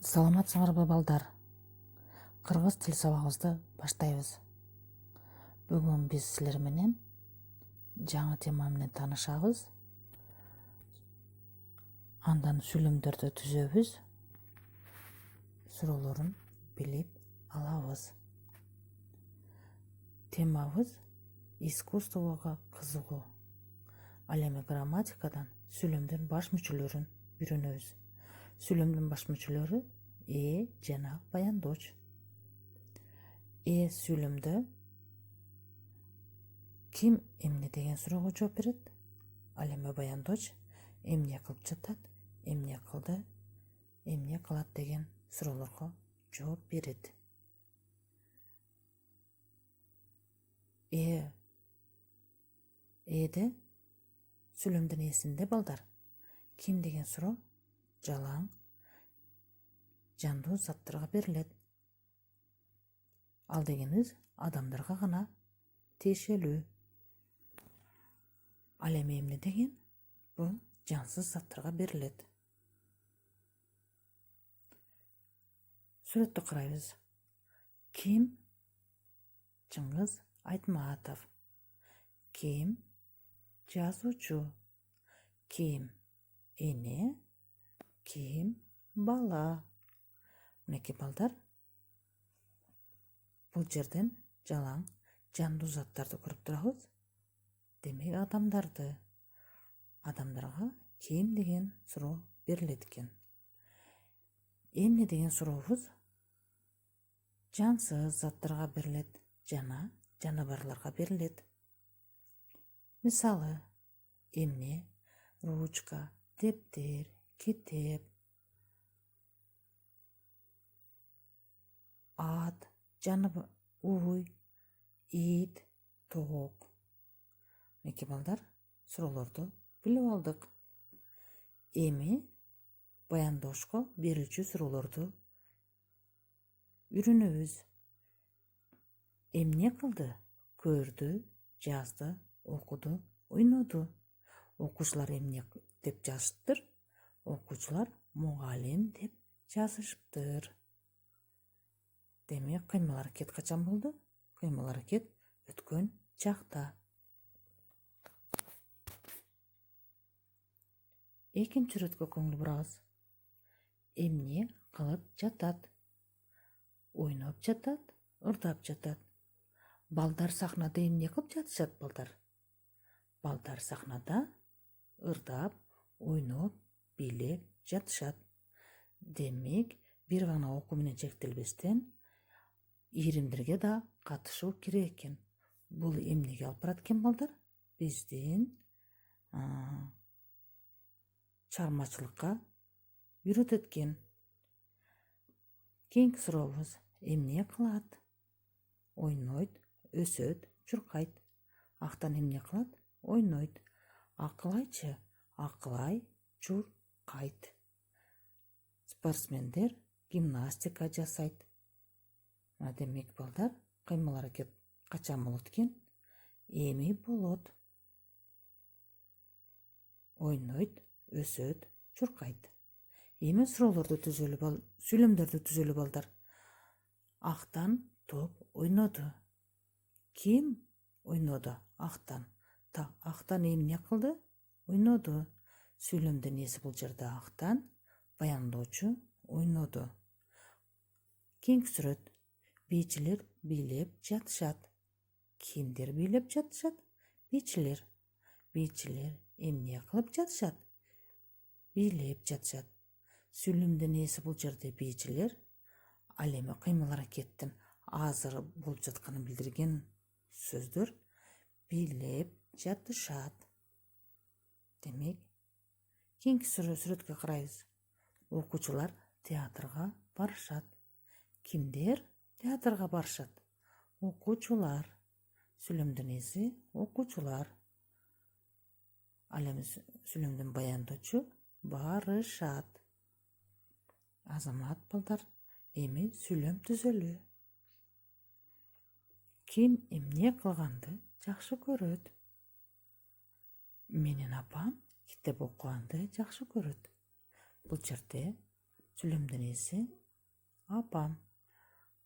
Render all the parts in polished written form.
Саламатсыңарбы балдар? Кыргыз тил сабагыбызды баштайбыз. Бүгүн биз силер менен жаңы тема менен таанышабыз. Андан сүйлөмдөрдү түзөбүз. Суроолорун билип алабыз. Темабыз искусствого кызыгуу. Ал эми грамматикадан сүйлөмдүн баш мүчөлөрүн үйрөнөбүз. Сүйлөмдүн баш мүчөлөрү жана баяндооч. Сүйлөмдө ким эмне деген суроого жооп берет? Ал эми баяндооч эмне кылып жатат, эмне кылды, эмне кылат деген суроолорго жооп берет. Эде сүйлөмдүн ээсинде балдар ким деген суроо жалаң жандуу заттарга берилет. Ал дегенибиз адамдарга гана тиешелүү. Ал эми эмне деген? Бул жансыз заттарга берилет. Сүрөттү карайбыз. Ким? Чыңгыз Айтматов. Ким? Жазуучу. Ким? Эне. Ким? Бала. Мынакей балдар, бул жерден жалаң жандуу заттарды көрүп турабыз. Демек адамдарды. Адамдарга ким деген суроо берилет экен. Эмне деген сурообуз жансыз заттарга берилет жана жаныбарларга берилет. Мисалы, эмне? Ручка, дептер, китеп, ат, уй, ит, тоок. Мынакей балдар, суроолорду билип алдык. Эми баянdoошко берүүчү суроолорду үйрөнөбүз. Эмне кылды? Көрдү, жазды, окуду, ойноду. Окуучулар эмне деп жазышыптыр? Окуучулар мугалим деп жазышыптыр. Демек кыймыл аракет качан болду? Кыймыл аракет өткөн чакта. Экинчи сүрөткө көңүл бурабыз. Эмне кылып жатат? Ойноп жатат, ырдап жатат. Балдар сахнада эмне кылып жатышат, балдар? Балдар сахнада ырдап, ойноп, бийлеп жатышат. Демек, бир гана окуу менен чектелбестен, ийримдерге да катышуу керек экен. Бул эмнеге алып барат экен, балдар? Биздин чыгармачылыкка үйрөтөт экен. Кийинки сурообуз эмне кылат? Ойнойт, өсөт, чуркайт. Актан эмне кылат? Ойнойт. Акылайчы? Акылай, чуркайт. Спортсмендер гимнастика жасайт. Демек балдар, кыймыл аракет качан болот экен? Эми болот. Ойнойт, өсөт, чуркайт. Эми суроолорду түзөлү, сүйлөмдөрдү түзөлү балдар. Актан топ ойноду. Ким ойноду? Актан. Актан эмне кылды? Ойноду. Сүйлөмдүн ээси бул жерде актан, баяндоочу ойноду. Кийинки сүрөт. Бийчилер бийлеп жатышат. Кимдер бийлеп жатышат? Бийчилер. Бийчилер эмне кылып жатышат? Бийлеп жатышат. Сүйлөмдүн ээси бул жерде бийчилер. Ал эми кыймыл аракеттин азыр болуп жатканын билдирген сөздөр бийлеп жатышат. Демек, кийинки сүрөткө карайбыз. Окуучулар театрга барышат. Кимдер театрга барышат? Окуучулар. Сүйлөмдүн ээси окуучулар. Ал эми сүйлөмдүн баяндоочу барышат. Азамат балдар, эми сүйлөм түзөлү. Ким эмне кылганды жакшы көрөт? Менин апам китеп окуганды жакшы көрөт. Бул жерде Сүйлөмдүн ээси апам.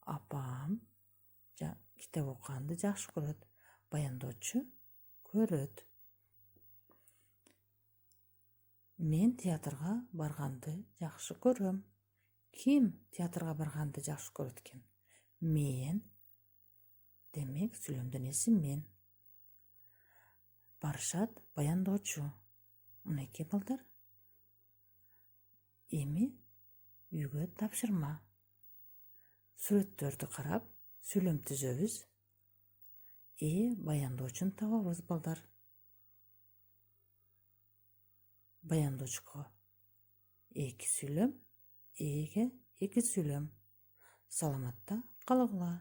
Апам китеп окуганды жакшы көрөт. Баяндоочу көрөт. Мен театрга барганды жакшы көрөм. Ким театрга барганды жакшы көрөт экен? Мен. Демек, сүйлөмдүн ээси мен. Барышат баяндоочу. Мынакей балдар. Эми үйгө тапшырма. Сүрөттөрдү карап, сүйлөм түзөбүз. Баяндоочуну табабыз балдар. Баяндоочуга 2 сүйлөм, эге 2 сүйлөм. Саламатта калгыла.